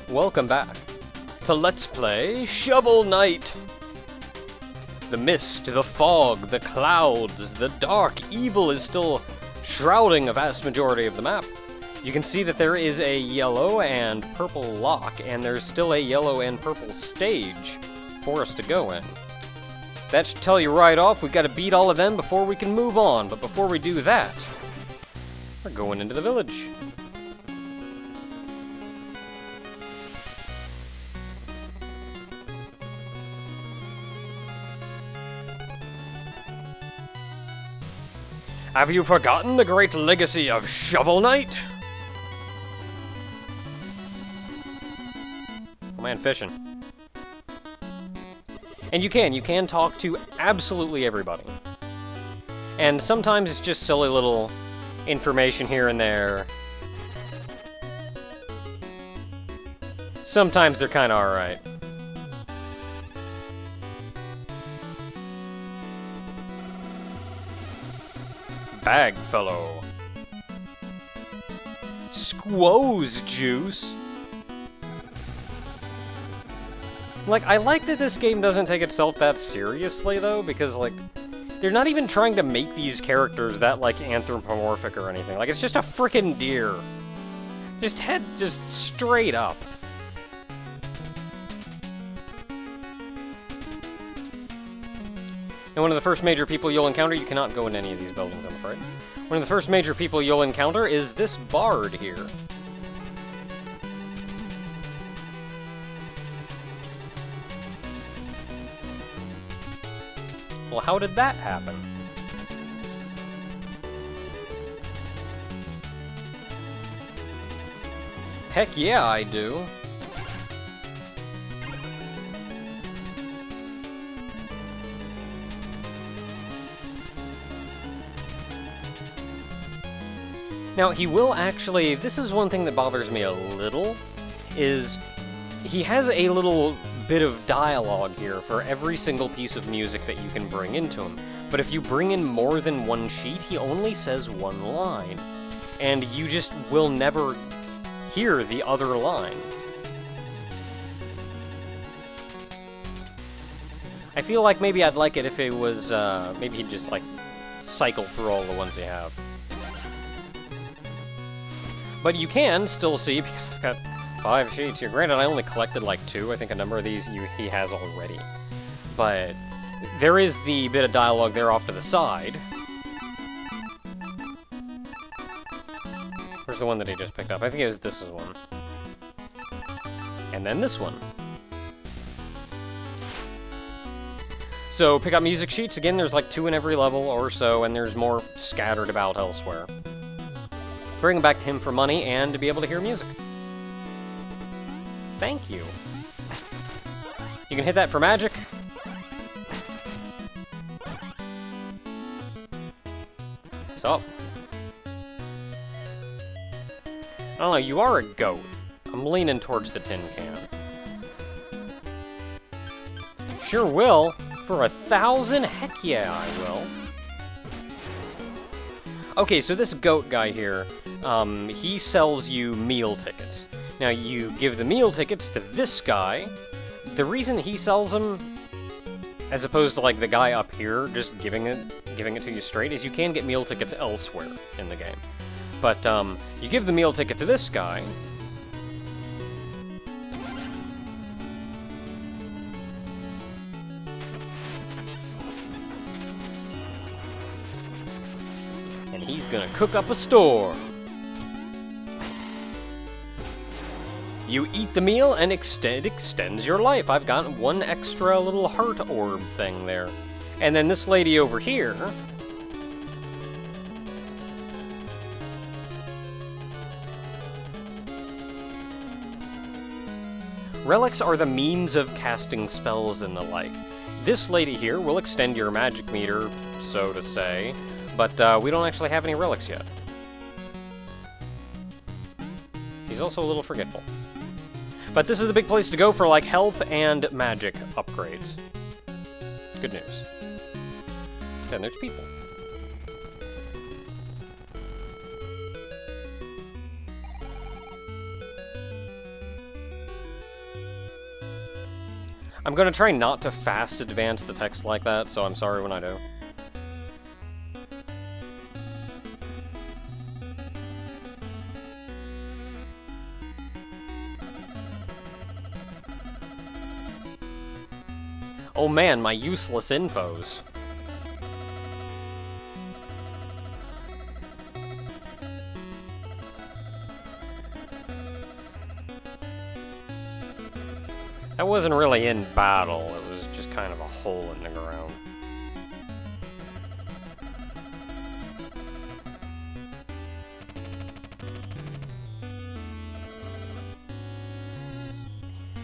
Welcome back to Let's Play Shovel Knight! The mist, the fog, the clouds, the dark evil is still shrouding a vast majority of the map. You can see that there is a yellow and purple lock, and there's still a yellow and purple stage for us to go in. That should tell you right off, we've got to beat all of them before we can move on, but before we do that, we're going into the village. Have you forgotten the great legacy of Shovel Knight? Oh man, fishing. And you can talk to absolutely everybody. And sometimes it's just silly little information here and there. Sometimes they're kinda alright. Bag fellow. Squoze juice. Like, I like that this game doesn't take itself that seriously, though, because, like, they're not even trying to make these characters that, like, anthropomorphic or anything. Like, it's just a frickin' deer. Just straight up. And one of the first major people you'll encounter, you cannot go in any of these buildings, I'm afraid. One of the first major people you'll encounter is this bard here. Well, how did that happen? Heck yeah, I do. Now, he will actually, this is one thing that bothers me a little, is he has a little bit of dialogue here for every single piece of music that you can bring into him. But if you bring in more than one sheet, he only says one line. And you just will never hear the other line. I feel like maybe I'd like it if it was, maybe he'd just, like, cycle through all the ones you have. But you can still see, because I've got 5 sheets here. Granted, I only collected like 2. I think a number of these he has already. But there is the bit of dialogue there off to the side. Where's the one that he just picked up? I think it was this one. And then this one. So pick up music sheets. Again, there's like 2 in every level or so, and there's more scattered about elsewhere. Bring back to him for money and to be able to hear music. Thank you. You can hit that for magic. So. I don't know, you are a goat. I'm leaning towards the tin can. Sure will. For 1,000? Heck yeah, I will. Okay, so this goat guy here, he sells you meal tickets. Now, you give the meal tickets to this guy. The reason he sells them, as opposed to, like, the guy up here just giving it to you straight, is you can get meal tickets elsewhere in the game. But, you give the meal ticket to this guy. And he's gonna cook up a storm. You eat the meal, and it extends your life. I've got 1 extra little heart orb thing there. And then this lady over here... Relics are the means of casting spells and the like. This lady here will extend your magic meter, so to say, but we don't actually have any relics yet. He's also a little forgetful. But this is the big place to go for, like, health and magic upgrades. Good news. And there's people. I'm gonna try not to fast advance the text like that, so I'm sorry when I do. Oh man, my useless infos. That wasn't really in battle, it was just kind of a hole in the ground.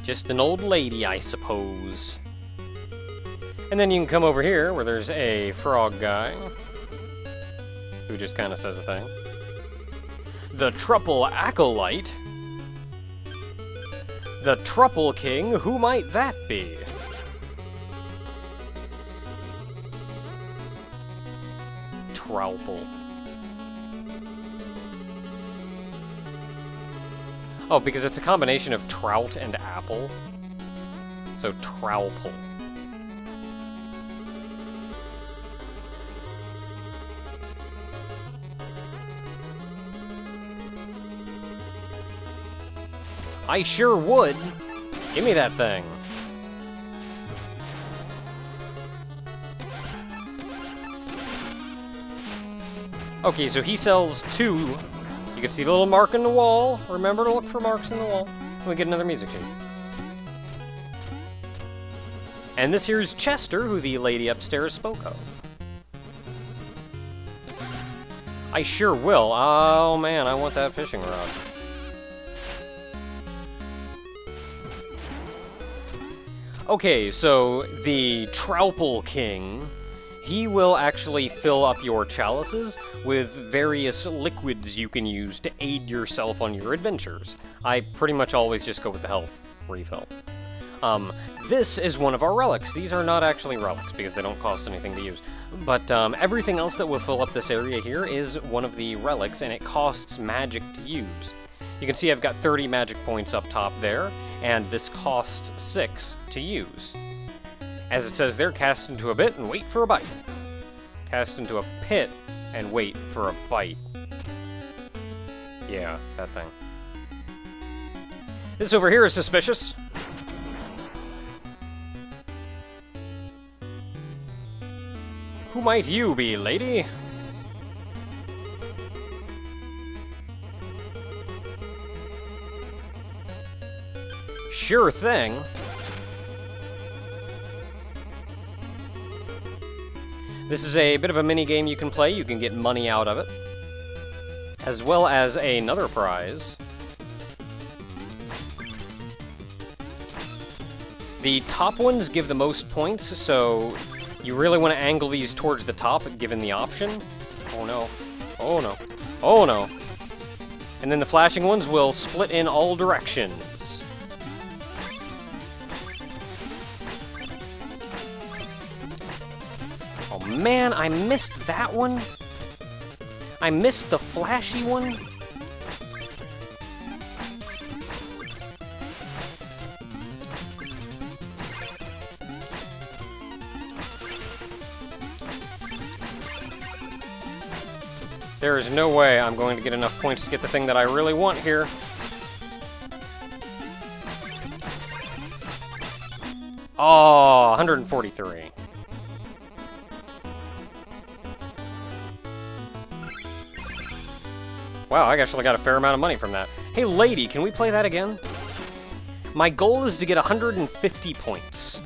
Just an old lady, I suppose. And then you can come over here, where there's a frog guy, who just kind of says a thing. The Truple Acolyte. The Truple King, who might that be? Trowple. Oh, because it's a combination of trout and apple. So, Trowple. I sure would. Give me that thing. Okay, so he sells 2. You can see the little mark in the wall. Remember to look for marks in the wall. We get another music sheet. And this here is Chester, who the lady upstairs spoke of. I sure will. Oh man, I want that fishing rod. Okay, so the Trowple King, he will actually fill up your chalices with various liquids you can use to aid yourself on your adventures. I pretty much always just go with the health refill. This is one of our relics. These are not actually relics because they don't cost anything to use. But everything else that will fill up this area here is one of the relics, and it costs magic to use. You can see I've got 30 magic points up top there, and this costs 6 to use. As it says there, cast into a bit and wait for a bite. Cast into a pit and wait for a bite. Yeah, that thing. This over here is suspicious. Who might you be, lady? Sure thing. This is a bit of a mini game you can play. You can get money out of it, as well as another prize. The top ones give the most points, so you really want to angle these towards the top, given the option. Oh no. Oh no. Oh no. And then the flashing ones will split in all directions. Oh man, I missed that one. I missed the flashy one. There is no way I'm going to get enough points to get the thing that I really want here. Oh, 143. Wow, I actually got a fair amount of money from that. Hey, lady, can we play that again? My goal is to get 150 points.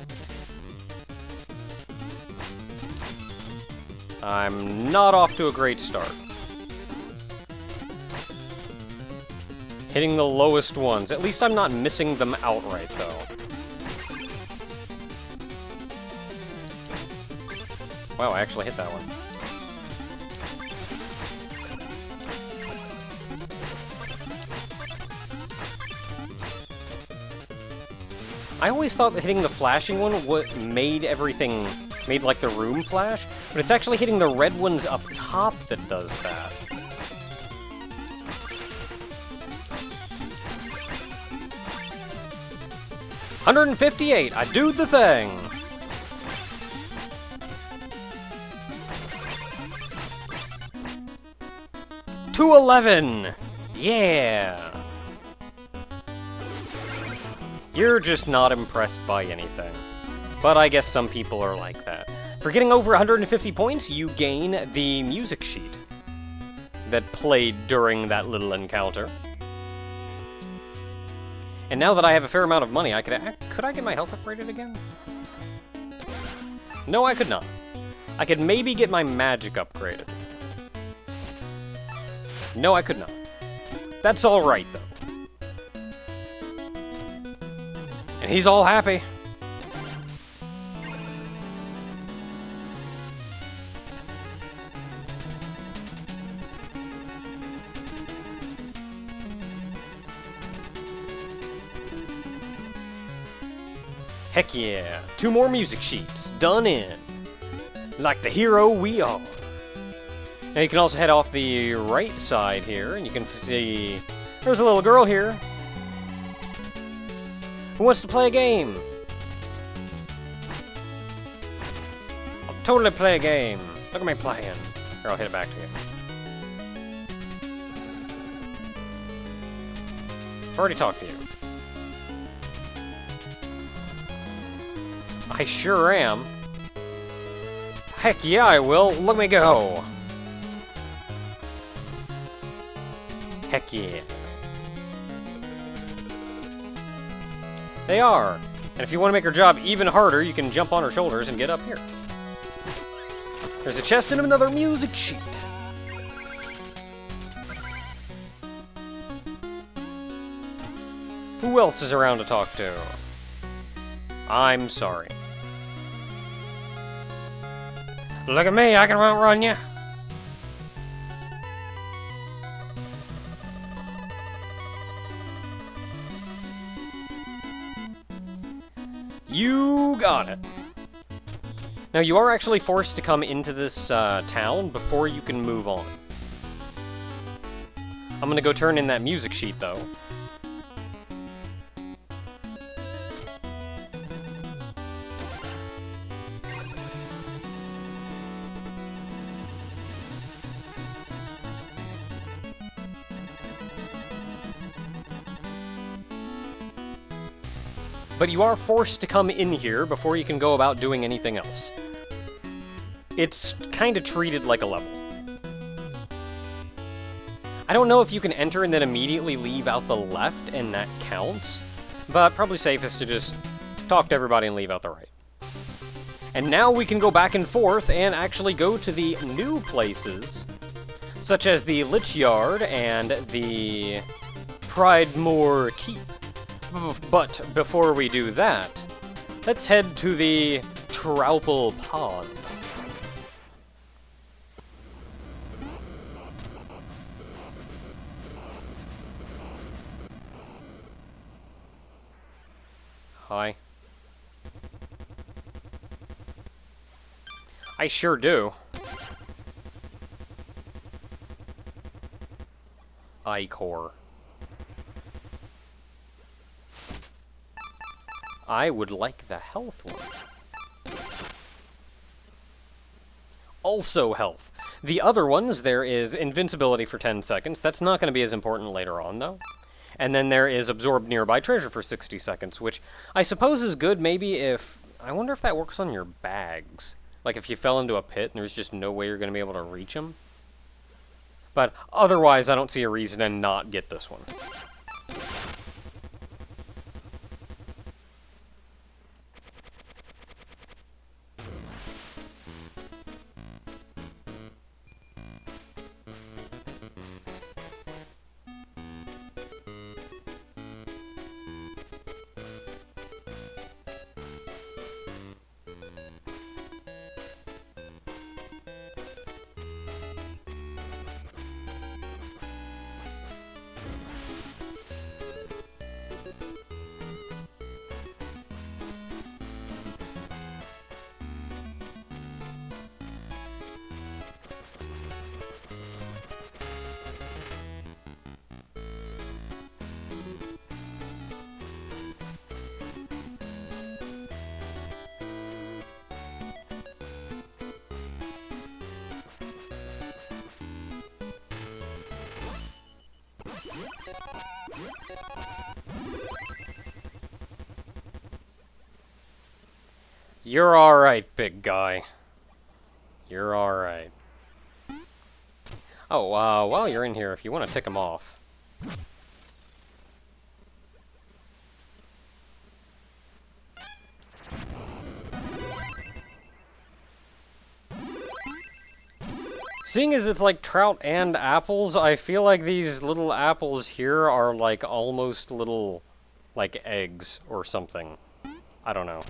I'm not off to a great start. Hitting the lowest ones. At least I'm not missing them outright, though. Wow, I actually hit that one. I always thought that hitting the flashing one made everything, made like the room flash, but it's actually hitting the red ones up top that does that. 158, I do the thing. $211, yeah. You're just not impressed by anything. But I guess some people are like that. For getting over 150 points, you gain the music sheet that played during that little encounter. And now that I have a fair amount of money, could I get my health upgraded again? No, I could not. I could maybe get my magic upgraded. No, I could not. That's alright, though. And he's all happy. Heck yeah, 2 more music sheets, done in. Like the hero we are. Now you can also head off the right side here, and you can see there's a little girl here who wants to play a game. I'll totally play a game. Look at me playing. Here, I'll hit it back to you. I've already talked to you. I sure am. Heck yeah, I will. Let me go. Heck yeah. They are. And if you want to make her job even harder, you can jump on her shoulders and get up here. There's a chest and another music sheet. Who else is around to talk to? I'm sorry. Look at me, I can outrun you. You got it. Now, you are actually forced to come into this town before you can move on. I'm gonna go turn in that music sheet, though. But you are forced to come in here before you can go about doing anything else. It's kind of treated like a level. I don't know if you can enter and then immediately leave out the left and that counts, but probably safest to just talk to everybody and leave out the right. And now we can go back and forth and actually go to the new places, such as the Lich Yard and the Pridemore Keep. But before we do that, let's head to the Troupple Pond. Hi. I sure do. I-core. I would like the health one. Also health. The other ones, there is invincibility for 10 seconds. That's not going to be as important later on, though. And then there is absorb nearby treasure for 60 seconds, which I suppose is good maybe if... I wonder if that works on your bags. Like if you fell into a pit and there's just no way you're going to be able to reach them. But otherwise, I don't see a reason to not get this one. You're alright, big guy. You're alright. Oh, while you're in here, if you want to tick him off. Seeing as it's like trout and apples, I feel like these little apples here are like almost little, like, eggs or something. I don't know.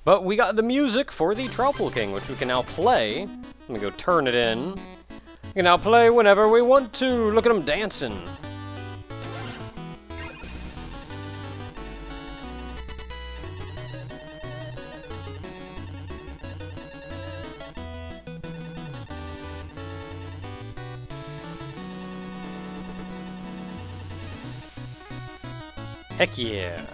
But we got the music for the Troupple King, which we can now play. Let me go turn it in. We can now play whenever we want to. Look at him dancing. Heck yeah.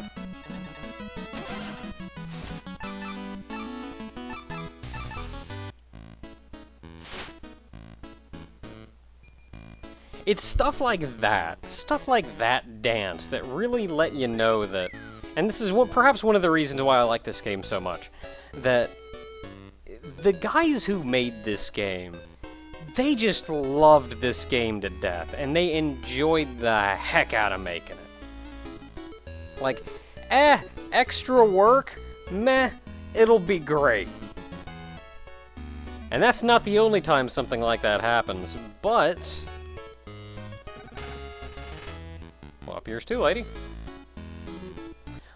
It's stuff like that dance, that really let you know that, and this is perhaps one of the reasons why I like this game so much, that the guys who made this game, they just loved this game to death, and they enjoyed the heck out of making it. Like, extra work? Meh, it'll be great. And that's not the only time something like that happens, but... Well, up yours too, lady.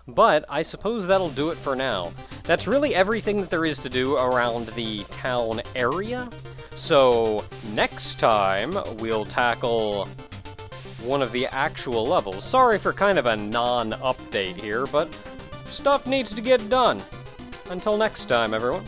But I suppose that'll do it for now. That's really everything that there is to do around the town area. So, next time, we'll tackle one of the actual levels. Sorry for kind of a non-update here, but stuff needs to get done. Until next time, everyone.